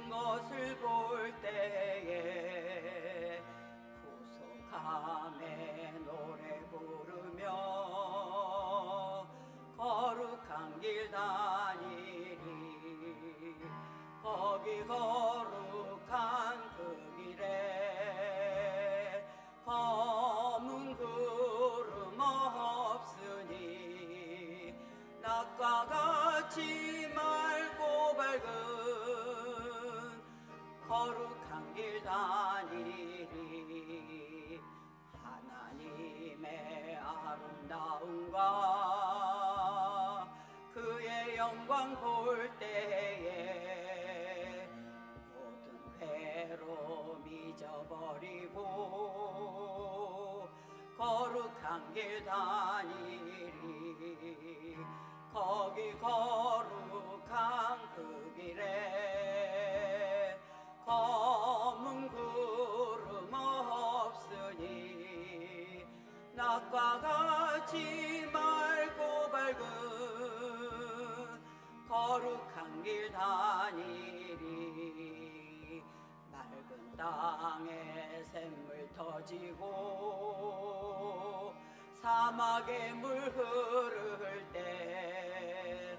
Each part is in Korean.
것을 볼 때에 구속함에 노래 부르며 거룩한 길 다니리. 거기 거룩한 그 길에 검은 구름 없으니 낮과 같이 맑고 밝은 거룩한 길 다니리. 하나님의 아름다움과 그의 영광 볼 때에 모든 괴로움 잊어버리고 거룩한 길 다니리. 거기 거룩한 그 길에 검은 구름 없으니 낮과 같이 맑고 밝은 거룩한 길 다니리. 맑은 땅에 샘물 터지고 사막에 물 흐를 때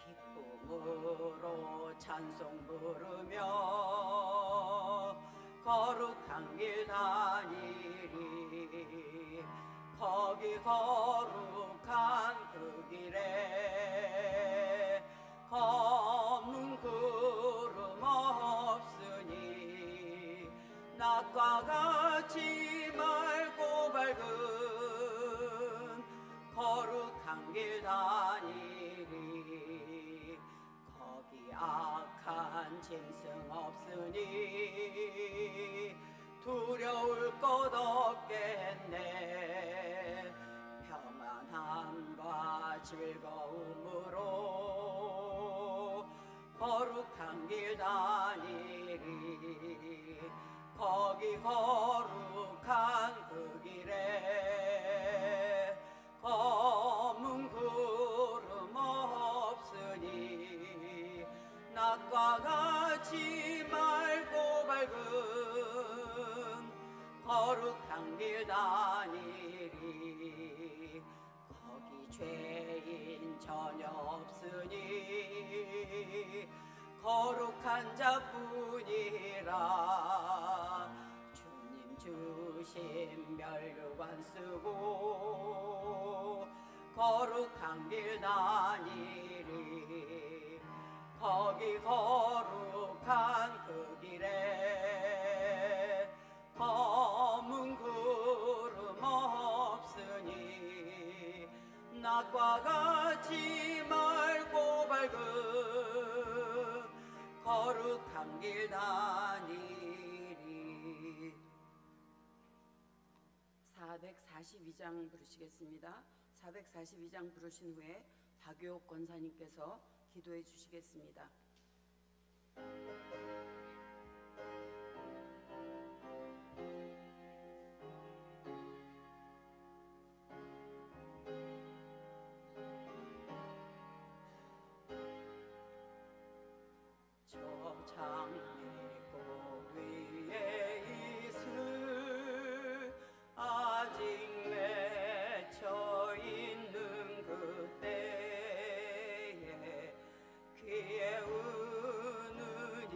기쁨으로 찬송 부르며 거룩한 길 다니리. 거기 거룩한 그 길에 검은 구름 없으니 낮과 같이 맑고 밝은 거룩한 길 다니리. 거기 악한 짐승 없으니 두려울 것 없겠네. 평안함과 즐거움으로 거룩한 길 다니리. 거기 거룩한 그 길에 검은 구름 없으니 낮과 같이 맑고 밝은 거룩한 길 다니리. 거기 죄인 전혀 없으니 거룩한 자뿐이라. 주님 주신 멸류관 쓰고 거룩한 길 다니리. 거기 거룩한 그 길에 검은 구름 없으니 낮과 같이 맑고 밝은 거룩한 길 다니리. 442장 부르시겠습니다. 442장 부르신 후에 박유옥 권사님께서 기도해 주시겠습니다. 저 장미꽃 위에 있을 아직 맺혀 있는 그때에 귀에 우는 이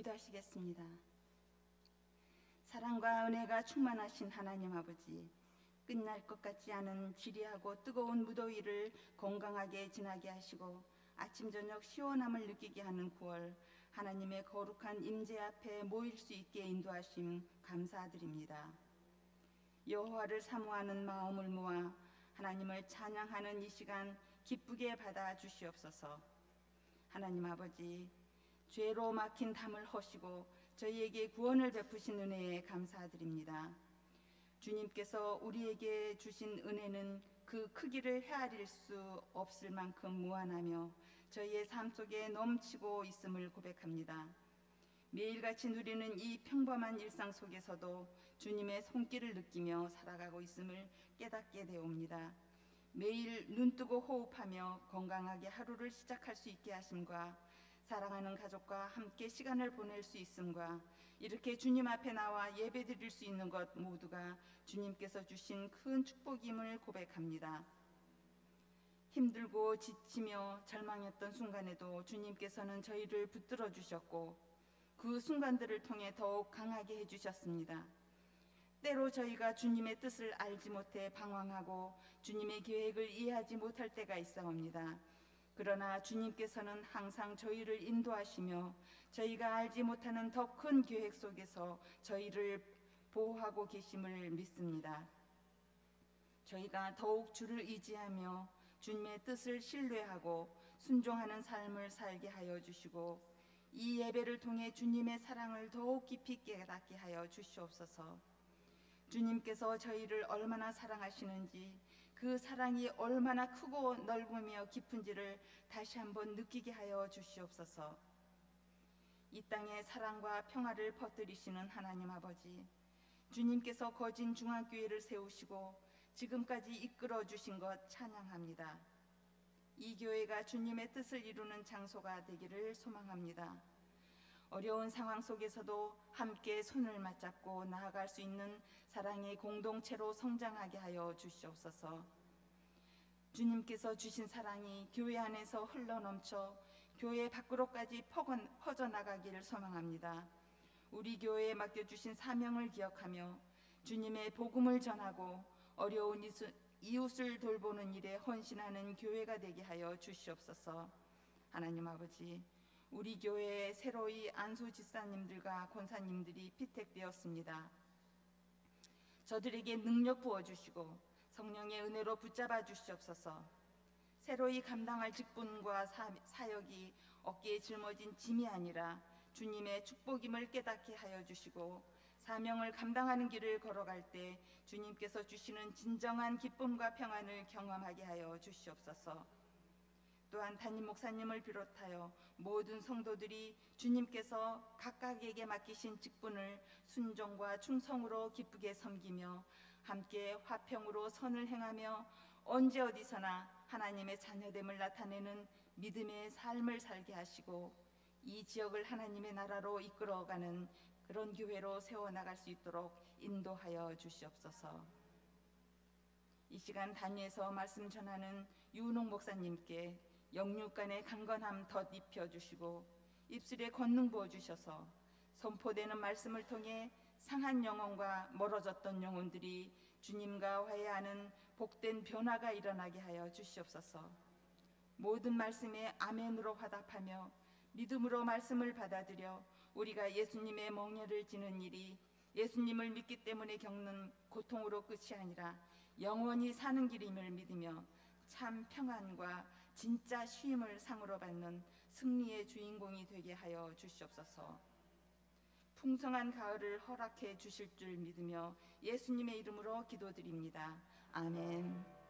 기도하시겠습니다. 사랑과 은혜가 충만하신 하나님 아버지, 끝날 것 같지 않은 지리하고 뜨거운 무더위를 건강하게 지나게 하시고 아침 저녁 시원함을 느끼게 하는 9월, 하나님의 거룩한 임재 앞에 모일 수 있게 인도하심 감사드립니다. 여호와를 사모하는 마음을 모아 하나님을 찬양하는 이 시간 기쁘게 받아 주시옵소서. 하나님 아버지, 죄로 막힌 담을 허시고 저희에게 구원을 베푸신 은혜에 감사드립니다. 주님께서 우리에게 주신 은혜는 그 크기를 헤아릴 수 없을 만큼 무한하며 저희의 삶 속에 넘치고 있음을 고백합니다. 매일같이 누리는 이 평범한 일상 속에서도 주님의 손길을 느끼며 살아가고 있음을 깨닫게 되옵니다. 매일 눈뜨고 호흡하며 건강하게 하루를 시작할 수 있게 하심과 사랑하는 가족과 함께 시간을 보낼 수 있음과 이렇게 주님 앞에 나와 예배드릴 수 있는 것 모두가 주님께서 주신 큰 축복임을 고백합니다. 힘들고 지치며 절망했던 순간에도 주님께서는 저희를 붙들어 주셨고 그 순간들을 통해 더욱 강하게 해주셨습니다. 때로 저희가 주님의 뜻을 알지 못해 방황하고 주님의 계획을 이해하지 못할 때가 있사옵니다. 그러나 주님께서는 항상 저희를 인도하시며 저희가 알지 못하는 더 큰 계획 속에서 저희를 보호하고 계심을 믿습니다. 저희가 더욱 주를 의지하며 주님의 뜻을 신뢰하고 순종하는 삶을 살게 하여 주시고 이 예배를 통해 주님의 사랑을 더욱 깊이 깨닫게 하여 주시옵소서. 주님께서 저희를 얼마나 사랑하시는지 그 사랑이 얼마나 크고 넓으며 깊은지를 다시 한번 느끼게 하여 주시옵소서. 이 땅에 사랑과 평화를 퍼뜨리시는 하나님 아버지, 주님께서 거진 중앙교회를 세우시고 지금까지 이끌어 주신 것 찬양합니다. 이 교회가 주님의 뜻을 이루는 장소가 되기를 소망합니다. 어려운 상황 속에서도 함께 손을 맞잡고 나아갈 수 있는 사랑의 공동체로 성장하게 하여 주시옵소서. 주님께서 주신 사랑이 교회 안에서 흘러넘쳐 교회 밖으로까지 퍼져나가기를 소망합니다. 우리 교회에 맡겨주신 사명을 기억하며 주님의 복음을 전하고 어려운 이웃을 돌보는 일에 헌신하는 교회가 되게 하여 주시옵소서. 하나님 아버지, 우리 교회에 새로이 안수 집사님들과 권사님들이 피택되었습니다. 저들에게 능력 부어주시고 성령의 은혜로 붙잡아 주시옵소서. 새로이 감당할 직분과 사역이 어깨에 짊어진 짐이 아니라 주님의 축복임을 깨닫게 하여 주시고 사명을 감당하는 길을 걸어갈 때 주님께서 주시는 진정한 기쁨과 평안을 경험하게 하여 주시옵소서. 또한 담임 목사님을 비롯하여 모든 성도들이 주님께서 각각에게 맡기신 직분을 순종과 충성으로 기쁘게 섬기며 함께 화평으로 선을 행하며 언제 어디서나 하나님의 자녀됨을 나타내는 믿음의 삶을 살게 하시고 이 지역을 하나님의 나라로 이끌어가는 그런 교회로 세워나갈 수 있도록 인도하여 주시옵소서. 이 시간 단위에서 말씀 전하는 유은옥 목사님께 영육간의 강건함 덧입혀 주시고 입술에 권능 부어 주셔서 선포되는 말씀을 통해 상한 영혼과 멀어졌던 영혼들이 주님과 화해하는 복된 변화가 일어나게 하여 주시옵소서. 모든 말씀에 아멘으로 화답하며 믿음으로 말씀을 받아들여 우리가 예수님의 멍에를 지는 일이 예수님을 믿기 때문에 겪는 고통으로 끝이 아니라 영원히 사는 길임을 믿으며 참 평안과 진짜 쉼을 상으로 받는 승리의 주인공이 되게 하여 주시옵소서. 풍성한 가을을 허락해 주실 줄 믿으며 예수님의 이름으로 기도드립니다. 아멘.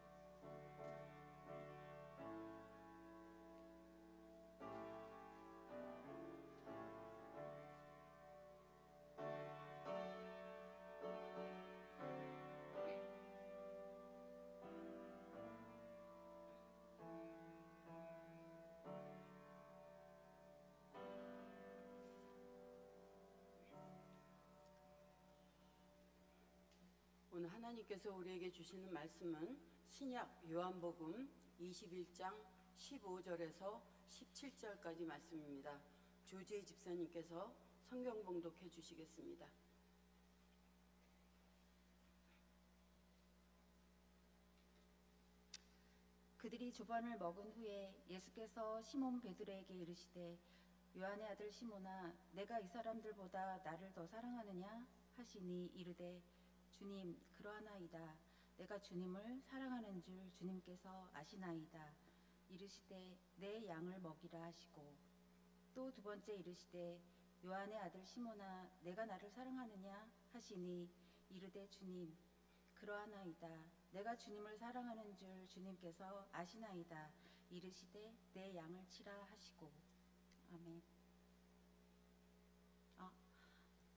오늘 하나님께서 우리에게 주시는 말씀은 신약 요한복음 21장 15절에서 17절까지 말씀입니다. 조지혜 집사님께서 성경 봉독해 주시겠습니다. 그들이 조반을 먹은 후에 예수께서 시몬 베드로에게 이르시되 요한의 아들 시몬아 내가 이 사람들보다 나를 더 사랑하느냐 하시니 이르되 주님 그러하나이다. 내가 주님을 사랑하는 줄 주님께서 아시나이다. 이르시되 내 양을 먹이라 하시고 또 두 번째 이르시되 요한의 아들 시몬아 내가 나를 사랑하느냐 하시니 이르되 주님 그러하나이다. 내가 주님을 사랑하는 줄 주님께서 아시나이다. 이르시되 내 양을 치라 하시고 아멘.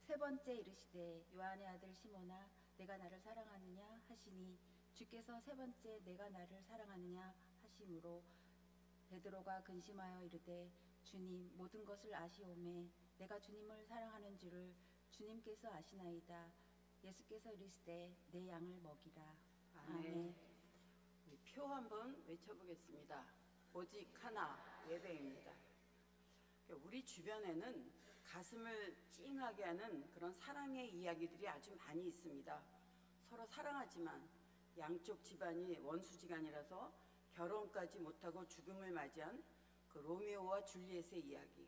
세 번째 이르시되 요한의 아들 시몬아 내가 나를 사랑하느냐 하시니 주께서 세 번째 내가 나를 사랑하느냐 하심으로 베드로가 근심하여 이르되 주님 모든 것을 아시오매 내가 주님을 사랑하는 줄을 주님께서 아시나이다. 예수께서 이르시되 내 양을 먹이라. 아멘. 우리 표 한번 외쳐보겠습니다. 오직 하나 예배입니다. 우리 주변에는 가슴을 찡하게 하는 그런 사랑의 이야기들이 아주 많이 있습니다. 서로 사랑하지만 양쪽 집안이 원수지간이라서 결혼까지 못하고 죽음을 맞이한 그 로미오와 줄리엣의 이야기,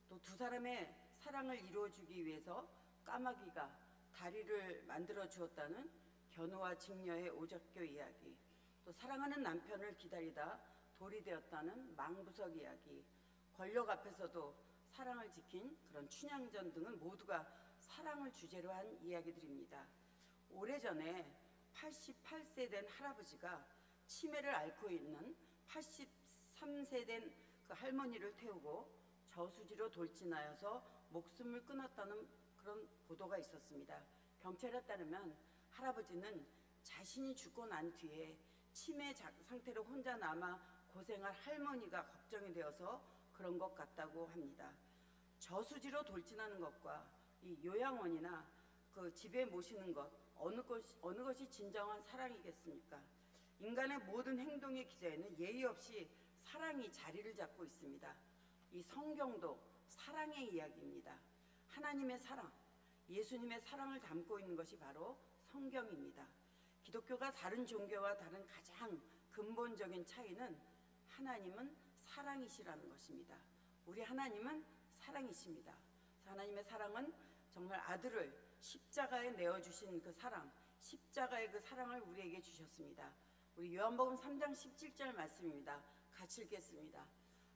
또 두 사람의 사랑을 이루어주기 위해서 까마귀가 다리를 만들어 주었다는 견우와 직녀의 오적교 이야기, 또 사랑하는 남편을 기다리다 돌이 되었다는 망부석 이야기, 권력 앞에서도 사랑을 지킨 그런 춘향전 등은 모두가 사랑을 주제로 한 이야기들입니다. 오래전에 88세 된 할아버지가 치매를 앓고 있는 83세 된 그 할머니를 태우고 저수지로 돌진하여서 목숨을 끊었다는 그런 보도가 있었습니다. 경찰에 따르면 할아버지는 자신이 죽고 난 뒤에 치매 상태로 혼자 남아 고생할 할머니가 걱정이 되어서 그런 것 같다고 합니다. 저수지로 돌진하는 것과 이 요양원이나 그 집에 모시는 것, 어느 것이 진정한 사랑이겠습니까? 인간의 모든 행동의 기저에는 예의 없이 사랑이 자리를 잡고 있습니다. 이 성경도 사랑의 이야기입니다. 하나님의 사랑, 예수님의 사랑을 담고 있는 것이 바로 성경입니다. 기독교가 다른 종교와 다른 가장 근본적인 차이는 하나님은 사랑이시라는 것입니다. 우리 하나님은 사랑이십니다. 하나님의 사랑은 정말 아들을 십자가에 내어주신 그 사랑, 십자가의 그 사랑을 우리에게 주셨습니다. 우리 요한복음 3장 17절 말씀입니다. 같이 읽겠습니다.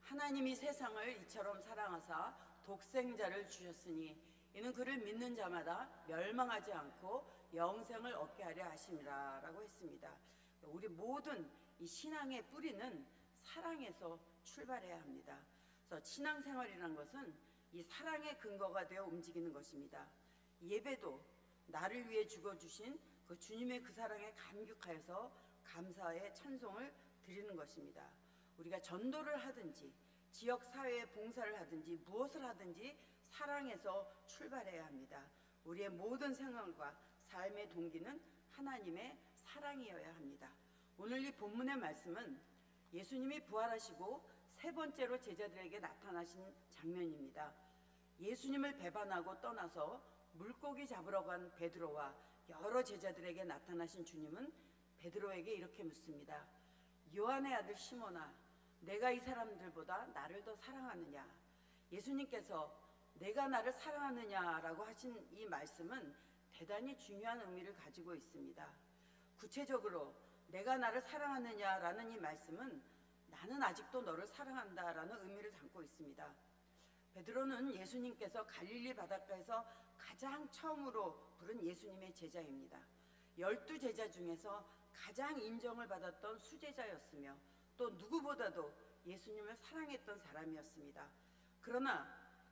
하나님이 세상을 이처럼 사랑하사 독생자를 주셨으니 이는 그를 믿는 자마다 멸망하지 않고 영생을 얻게 하려 하심이라 라고 했습니다. 우리 모든 이 신앙의 뿌리는 사랑에서 출발해야 합니다. 그래서 신앙생활이라는 것은 이 사랑의 근거가 되어 움직이는 것입니다. 예배도 나를 위해 죽어주신 그 주님의 그 사랑에 감격하여서 감사의 찬송을 드리는 것입니다. 우리가 전도를 하든지 지역사회에 봉사를 하든지 무엇을 하든지 사랑에서 출발해야 합니다. 우리의 모든 생활과 삶의 동기는 하나님의 사랑이어야 합니다. 오늘 이 본문의 말씀은 예수님이 부활하시고 세 번째로 제자들에게 나타나신 장면입니다. 예수님을 배반하고 떠나서 물고기 잡으러 간 베드로와 여러 제자들에게 나타나신 주님은 베드로에게 이렇게 묻습니다. 요한의 아들 시몬아, 내가 이 사람들보다 나를 더 사랑하느냐? 예수님께서 내가 나를 사랑하느냐라고 하신 이 말씀은 대단히 중요한 의미를 가지고 있습니다. 구체적으로 내가 나를 사랑하느냐라는 이 말씀은 나는 아직도 너를 사랑한다라는 의미를 담고 있습니다. 베드로는 예수님께서 갈릴리 바닷가에서 가장 처음으로 부른 예수님의 제자입니다. 12제자 중에서 가장 인정을 받았던 수제자였으며 또 누구보다도 예수님을 사랑했던 사람이었습니다. 그러나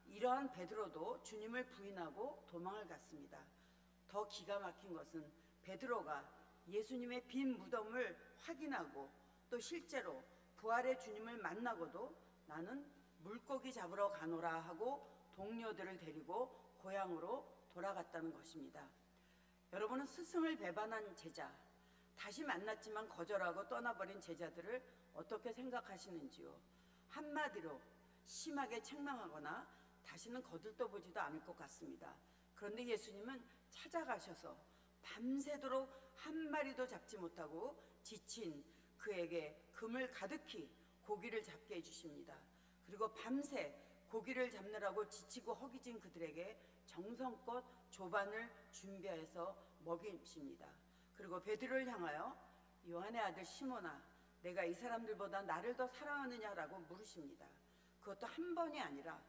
이러한 베드로도 주님을 부인하고 도망을 갔습니다. 더 기가 막힌 것은 베드로가 예수님의 빈 무덤을 확인하고 또 실제로 부활의 주님을 만나고도 나는 물고기 잡으러 가노라 하고 동료들을 데리고 고향으로 돌아갔다는 것입니다. 여러분은 스승을 배반한 제자, 다시 만났지만 거절하고 떠나버린 제자들을 어떻게 생각하시는지요? 한마디로 심하게 책망하거나 다시는 거들떠보지도 않을 것 같습니다. 그런데 예수님은 찾아가셔서 밤새도록 한 마리도 잡지 못하고 지친 그에게 그물 가득히 고기를 잡게 해주십니다. 그리고 밤새 고기를 잡느라고 지치고 허기진 그들에게 정성껏 조반을 준비해서 먹이십니다. 그리고 베드로를 향하여 요한의 아들 시몬아, 내가 이 사람들보다 나를 더 사랑하느냐라고 물으십니다. 그것도 한 번이 아니라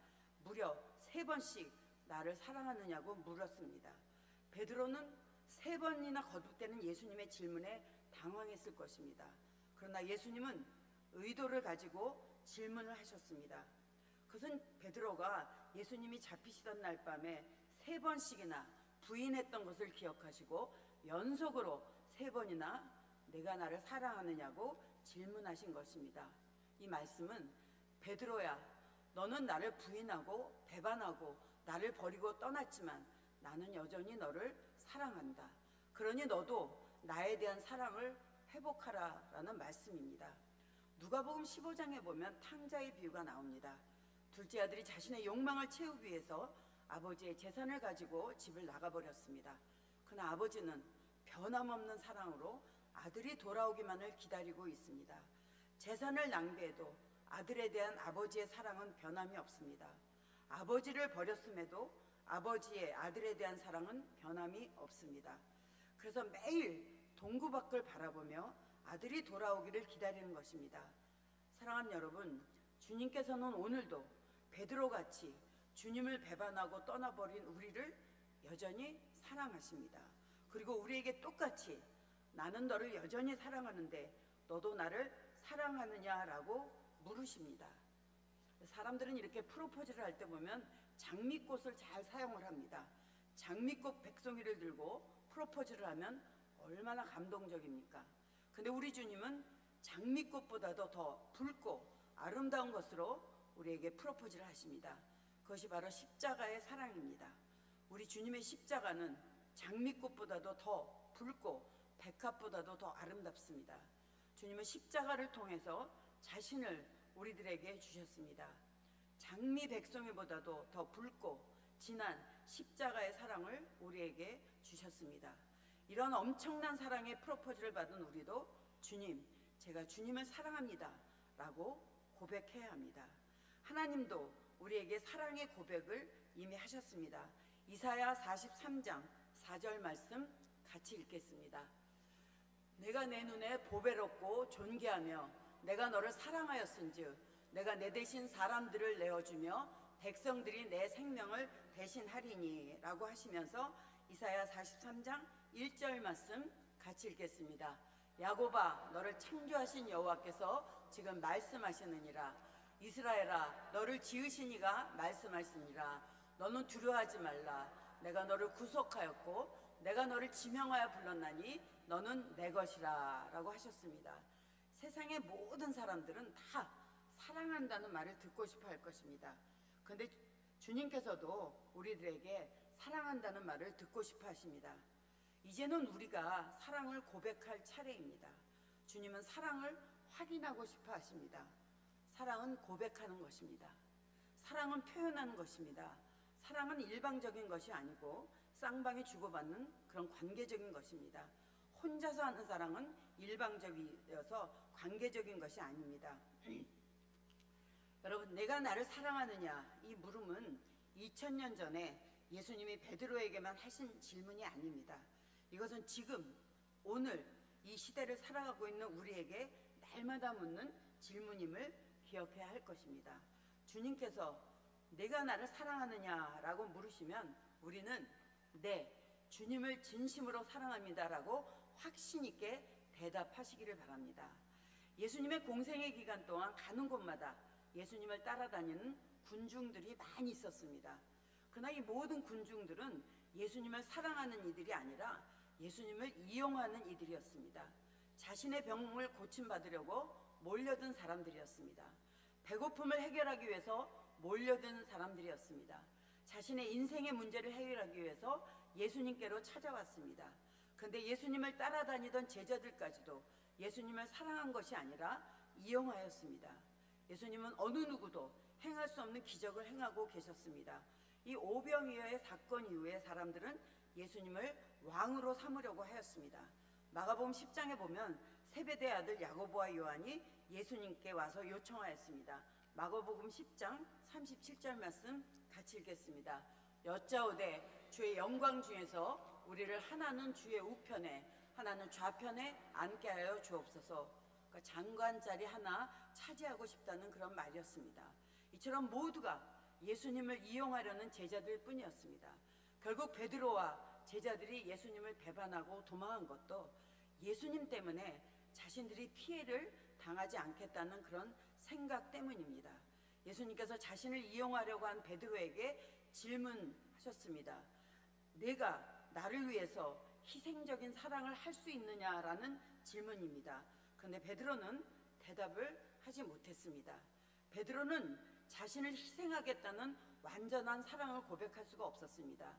무려 3번씩 나를 사랑하느냐고 물었습니다. 베드로는 3번이나 거듭되는 예수님의 질문에 당황했을 것입니다. 그러나 예수님은 의도를 가지고 질문을 하셨습니다. 그것은 베드로가 예수님이 잡히시던 날 밤에 3번씩이나 부인했던 것을 기억하시고 연속으로 3번이나 내가 나를 사랑하느냐고 질문하신 것입니다. 이 말씀은 베드로야, 너는 나를 부인하고 배반하고 나를 버리고 떠났지만 나는 여전히 너를 사랑한다. 그러니 너도 나에 대한 사랑을 회복하라라는 말씀입니다. 누가복음 15장에 보면 탕자의 비유가 나옵니다. 둘째 아들이 자신의 욕망을 채우기 위해서 아버지의 재산을 가지고 집을 나가버렸습니다. 그러나 아버지는 변함없는 사랑으로 아들이 돌아오기만을 기다리고 있습니다. 재산을 낭비해도 아들에 대한 아버지의 사랑은 변함이 없습니다. 아버지를 버렸음에도 아버지의 아들에 대한 사랑은 변함이 없습니다. 그래서 매일 동구 밖을 바라보며 아들이 돌아오기를 기다리는 것입니다. 사랑하는 여러분, 주님께서는 오늘도 베드로같이 주님을 배반하고 떠나버린 우리를 여전히 사랑하십니다. 그리고 우리에게 똑같이 나는 너를 여전히 사랑하는데 너도 나를 사랑하느냐라고 물으십니다. 사람들은 이렇게 프로포즈를 할 때 보면 장미꽃을 잘 사용을 합니다. 장미꽃 백송이를 들고 프로포즈를 하면 얼마나 감동적입니까? 근데 우리 주님은 장미꽃보다도 더 붉고 아름다운 것으로 우리에게 프로포즈를 하십니다. 그것이 바로 십자가의 사랑입니다. 우리 주님의 십자가는 장미꽃보다도 더 붉고 백합보다도 더 아름답습니다. 주님은 십자가를 통해서 자신을 우리들에게 주셨습니다. 장미 백송이보다도 더 붉고 진한 십자가의 사랑을 우리에게 주셨습니다. 이런 엄청난 사랑의 프로포즈를 받은 우리도 주님, 제가 주님을 사랑합니다 라고 고백해야 합니다. 하나님도 우리에게 사랑의 고백을 이미 하셨습니다. 이사야 43장 4절 말씀 같이 읽겠습니다. 내가 내 눈에 보배롭고 존귀하며 내가 너를 사랑하였은즉 내가 내 대신 사람들을 내어주며 백성들이 내 생명을 대신하리니 라고 하시면서 이사야 43장 1절 말씀 같이 읽겠습니다. 야곱아, 너를 창조하신 여호와께서 지금 말씀하시느니라. 이스라엘아, 너를 지으신 이가 말씀하시니라. 너는 두려워하지 말라. 내가 너를 구속하였고 내가 너를 지명하여 불렀나니 너는 내 것이라 라고 하셨습니다. 세상의 모든 사람들은 다 사랑한다는 말을 듣고 싶어 할 것입니다. 그런데 주님께서도 우리들에게 사랑한다는 말을 듣고 싶어 하십니다. 이제는 우리가 사랑을 고백할 차례입니다. 주님은 사랑을 확인하고 싶어 하십니다. 사랑은 고백하는 것입니다. 사랑은 표현하는 것입니다. 사랑은 일방적인 것이 아니고 쌍방이 주고받는 그런 관계적인 것입니다. 혼자서 하는 사랑은 일방적이어서 관계적인 것이 아닙니다. 여러분, 내가 나를 사랑하느냐, 이 물음은 2000년 전에 예수님이 베드로에게만 하신 질문이 아닙니다. 이것은 지금 오늘 이 시대를 살아가고 있는 우리에게 날마다 묻는 질문임을 기억해야 할 것입니다. 주님께서 내가 나를 사랑하느냐라고 물으시면 우리는 네, 주님을 진심으로 사랑합니다라고 확신 있게 대답하시기를 바랍니다. 예수님의 공생의 기간 동안 가는 곳마다 예수님을 따라다니는 군중들이 많이 있었습니다. 그러나 이 모든 군중들은 예수님을 사랑하는 이들이 아니라 예수님을 이용하는 이들이었습니다. 자신의 병을 고침받으려고 몰려든 사람들이었습니다. 배고픔을 해결하기 위해서 몰려든 사람들이었습니다. 자신의 인생의 문제를 해결하기 위해서 예수님께로 찾아왔습니다. 그런데 예수님을 따라다니던 제자들까지도 예수님을 사랑한 것이 아니라 이용하였습니다. 예수님은 어느 누구도 행할 수 없는 기적을 행하고 계셨습니다. 이 오병이어의 사건 이후에 사람들은 예수님을 왕으로 삼으려고 하였습니다. 마가복음 10장에 보면 세베대의 아들 야고보와 요한이 예수님께 와서 요청하였습니다. 마가복음 10장 37절 말씀 같이 읽겠습니다. 여짜오되 주의 영광 중에서 우리를 하나는 주의 우편에 하나는 좌편에 앉게 하여 주옵소서. 그러니까 장관 자리 하나 차지하고 싶다는 그런 말이었습니다. 이처럼 모두가 예수님을 이용하려는 제자들 뿐이었습니다. 결국 베드로와 제자들이 예수님을 배반하고 도망한 것도 예수님 때문에 자신들이 피해를 당하지 않겠다는 그런 생각 때문입니다. 예수님께서 자신을 이용하려고 한 베드로에게 질문하셨습니다. 내가 나를 위해서 희생적인 사랑을 할 수 있느냐라는 질문입니다. 그런데 베드로는 대답을 하지 못했습니다. 베드로는 자신을 희생하겠다는 완전한 사랑을 고백할 수가 없었습니다.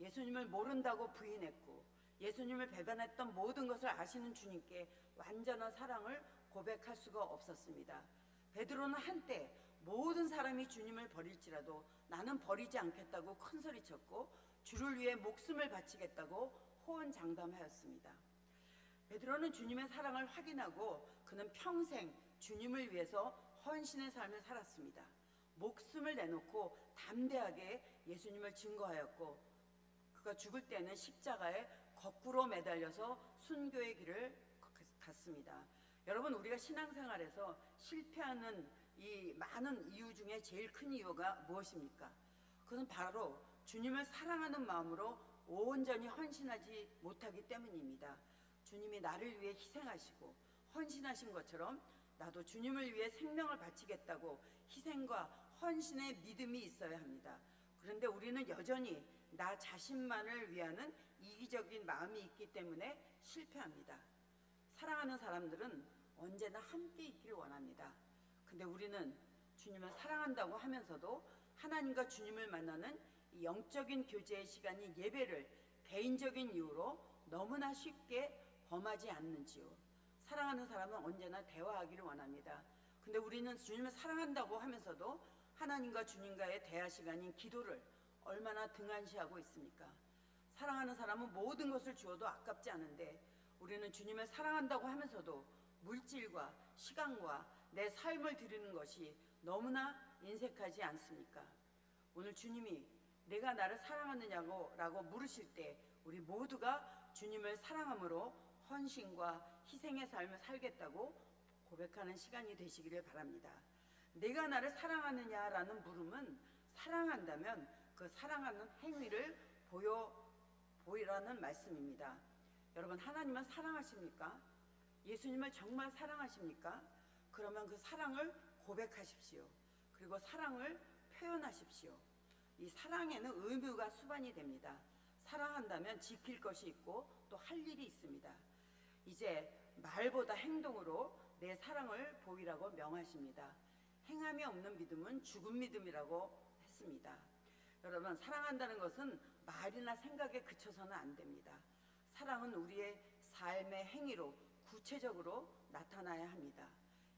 예수님을 모른다고 부인했고 예수님을 배반했던 모든 것을 아시는 주님께 완전한 사랑을 고백할 수가 없었습니다. 베드로는 한때 모든 사람이 주님을 버릴지라도 나는 버리지 않겠다고 큰소리쳤고 주를 위해 목숨을 바치겠다고 호언장담하였습니다. 베드로는 주님의 사랑을 확인하고 그는 평생 주님을 위해서 헌신의 삶을 살았습니다. 목숨을 내놓고 담대하게 예수님을 증거하였고 그가 죽을 때는 십자가에 거꾸로 매달려서 순교의 길을 갔습니다. 여러분, 우리가 신앙생활에서 실패하는 이 많은 이유 중에 제일 큰 이유가 무엇입니까? 그것은 바로 주님을 사랑하는 마음으로 온전히 헌신하지 못하기 때문입니다. 주님이 나를 위해 희생하시고 헌신하신 것처럼 나도 주님을 위해 생명을 바치겠다고 희생과 헌신의 믿음이 있어야 합니다. 그런데 우리는 여전히 나 자신만을 위하는 이기적인 마음이 있기 때문에 실패합니다. 사랑하는 사람들은 언제나 함께 있기를 원합니다. 근데 우리는 주님을 사랑한다고 하면서도 하나님과 주님을 만나는 이 영적인 교제의 시간인 예배를 개인적인 이유로 너무나 쉽게 범하지 않는지요. 사랑하는 사람은 언제나 대화하기를 원합니다. 근데 우리는 주님을 사랑한다고 하면서도 하나님과 주님과의 대화 시간인 기도를 얼마나 등한시하고 있습니까? 사랑하는 사람은 모든 것을 주어도 아깝지 않은데 우리는 주님을 사랑한다고 하면서도 물질과 시간과 내 삶을 드리는 것이 너무나 인색하지 않습니까? 오늘 주님이 내가 나를 사랑하느냐고 라고 물으실 때 우리 모두가 주님을 사랑함으로 헌신과 희생의 삶을 살겠다고 고백하는 시간이 되시기를 바랍니다. 내가 나를 사랑하느냐라는 물음은 사랑한다면 그 사랑하는 행위를 보이라는 말씀입니다. 여러분, 하나님은 사랑하십니까? 예수님을 정말 사랑하십니까? 그러면 그 사랑을 고백하십시오. 그리고 사랑을 표현하십시오. 이 사랑에는 의무가 수반이 됩니다. 사랑한다면 지킬 것이 있고 또 할 일이 있습니다. 이제 말보다 행동으로 내 사랑을 보이라고 명하십니다. 행함이 없는 믿음은 죽은 믿음이라고 했습니다. 여러분, 사랑한다는 것은 말이나 생각에 그쳐서는 안 됩니다. 사랑은 우리의 삶의 행위로 구체적으로 나타나야 합니다.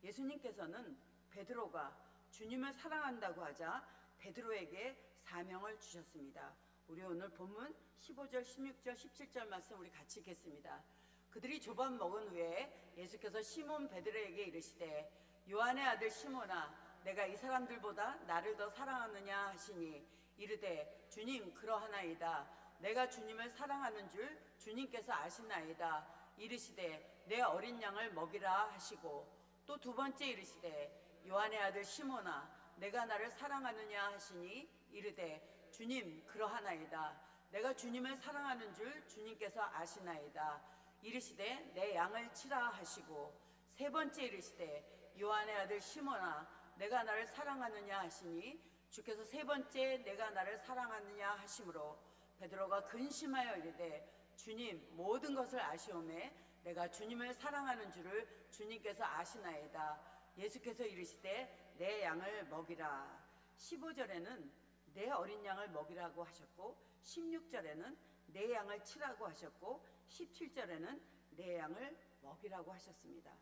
예수님께서는 베드로가 주님을 사랑한다고 하자 베드로에게 사명을 주셨습니다. 우리 오늘 본문 15절, 16절, 17절 말씀 우리 같이 읽겠습니다. 그들이 조반 먹은 후에 예수께서 시몬 베드로에게 이르시되 요한의 아들 시몬아 내가 이 사람들보다 나를 더 사랑하느냐 하시니 이르되 주님 그러하나이다. 내가 주님을 사랑하는 줄 주님께서 아시나이다. 이르시되 내 어린 양을 먹이라 하시고 또 두 번째 이르시되 요한의 아들 시몬아 내가 나를 사랑하느냐 하시니 이르되 주님 그러하나이다. 내가 주님을 사랑하는 줄 주님께서 아시나이다. 이르시되 내 양을 치라 하시고 세 번째 이르시되 요한의 아들 시몬아 내가 나를 사랑하느냐 하시니 주께서 세 번째 내가 나를 사랑하느냐 하심으로 베드로가 근심하여 이르되 주님 모든 것을 아시오매 내가 주님을 사랑하는 줄을 주님께서 아시나이다. 예수께서 이르시되 내 양을 먹이라. 15절에는 내 어린 양을 먹이라고 하셨고 16절에는 내 양을 치라고 하셨고 17절에는 내 양을 먹이라고 하셨습니다.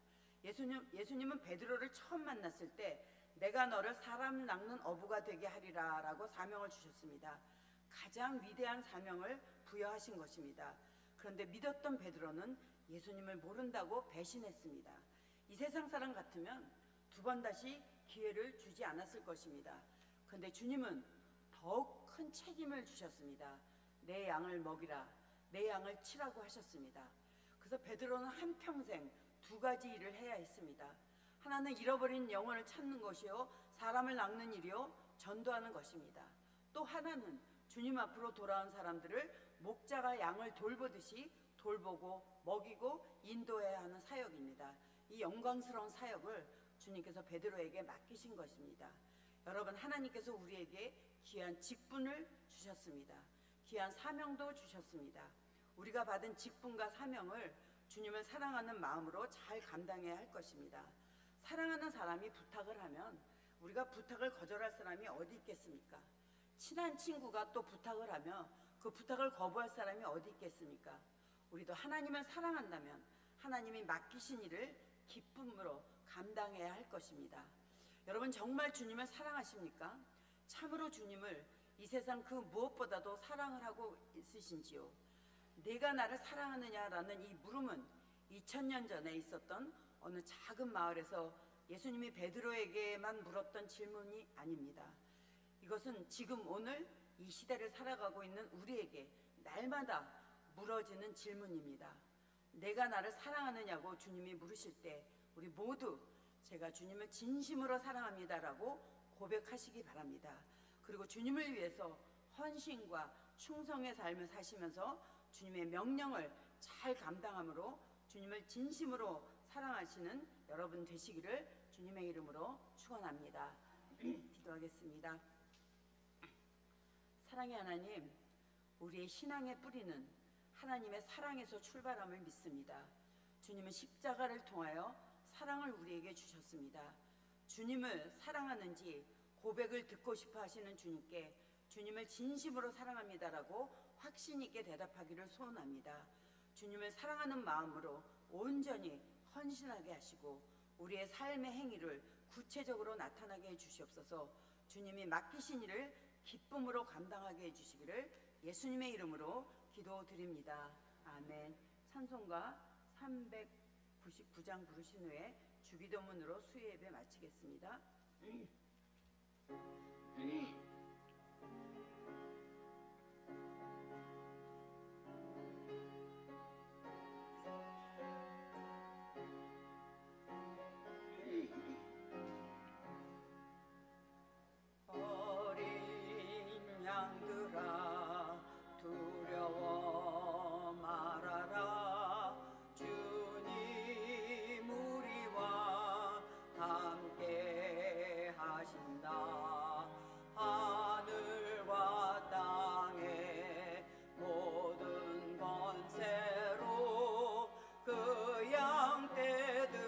예수님은 베드로를 처음 만났을 때 내가 너를 사람 낚는 어부가 되게 하리라 라고 사명을 주셨습니다. 가장 위대한 사명을 부여하신 것입니다. 그런데 믿었던 베드로는 예수님을 모른다고 배신했습니다. 이 세상 사람 같으면 두 번 다시 기회를 주지 않았을 것입니다. 그런데 주님은 더욱 큰 책임을 주셨습니다. 내 양을 먹이라, 내 양을 치라고 하셨습니다. 그래서 베드로는 한평생 두 가지 일을 해야 했습니다. 하나는 잃어버린 영혼을 찾는 것이요, 사람을 낚는 일이요, 전도하는 것입니다. 또 하나는 주님 앞으로 돌아온 사람들을 목자가 양을 돌보듯이 돌보고 먹이고 인도해야 하는 사역입니다. 이 영광스러운 사역을 주님께서 베드로에게 맡기신 것입니다. 여러분, 하나님께서 우리에게 귀한 직분을 주셨습니다. 귀한 사명도 주셨습니다. 우리가 받은 직분과 사명을 주님을 사랑하는 마음으로 잘 감당해야 할 것입니다. 사랑하는 사람이 부탁을 하면 우리가 부탁을 거절할 사람이 어디 있겠습니까? 친한 친구가 또 부탁을 하면 그 부탁을 거부할 사람이 어디 있겠습니까? 우리도 하나님을 사랑한다면 하나님이 맡기신 일을 기쁨으로 감당해야 할 것입니다. 여러분, 정말 주님을 사랑하십니까? 참으로 주님을 이 세상 그 무엇보다도 사랑을 하고 있으신지요? 내가 나를 사랑하느냐라는 이 물음은 2000년 전에 있었던 어느 작은 마을에서 예수님이 베드로에게만 물었던 질문이 아닙니다. 이것은 지금 오늘 이 시대를 살아가고 있는 우리에게 날마다 물어지는 질문입니다. 내가 나를 사랑하느냐고 주님이 물으실 때 우리 모두 제가 주님을 진심으로 사랑합니다라고 고백하시기 바랍니다. 그리고 주님을 위해서 헌신과 충성의 삶을 사시면서 주님의 명령을 잘 감당함으로 주님을 진심으로 사랑하시는 여러분 되시기를 주님의 이름으로 축원합니다. 기도하겠습니다. 사랑의 하나님, 우리의 신앙의 뿌리는 하나님의 사랑에서 출발함을 믿습니다. 주님은 십자가를 통하여 사랑을 우리에게 주셨습니다. 주님을 사랑하는지 고백을 듣고 싶어 하시는 주님께 주님을 진심으로 사랑합니다라고 확신 있게 대답하기를 소원합니다. 주님을 사랑하는 마음으로 온전히 헌신하게 하시고 우리의 삶의 행위를 구체적으로 나타나게 해주시옵소서. 주님이 맡기신 일을 기쁨으로 감당하게 해주시기를 예수님의 이름으로 기도드립니다. 아멘. 찬송가 399장 부르신 후에 주기도문으로 수요 예배 마치겠습니다. 어린 양들아 두려워 말아라. 주님 우리와 함께 하신다. 하늘과 땅의 모든 권세로 그 양떼들을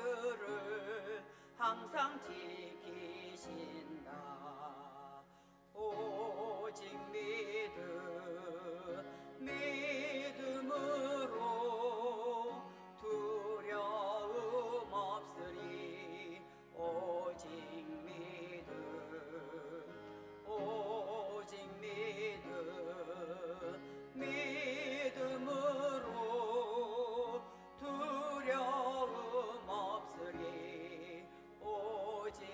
항상 지키신다. 오직 믿음으로 두려움 없으리. 오직 믿음으로 두려움 없으리. 오직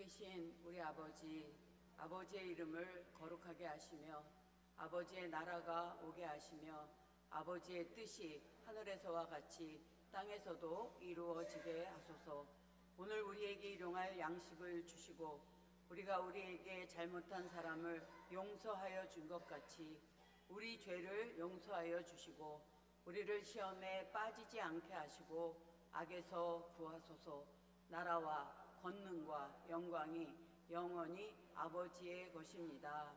계신 우리 아버지의 이름을 거룩하게 하시며 아버지의 나라가 오게 하시며 아버지의 뜻이 하늘에서와 같이 땅에서도 이루어지게 하소서. 오늘 우리에게 일용할 양식을 주시고 우리가 우리에게 잘못한 사람을 용서하여 준 것 같이 우리 죄를 용서하여 주시고 우리를 시험에 빠지지 않게 하시고 악에서 구하소서. 나라와 권능과 영광이 영원히 아버지의 것입니다.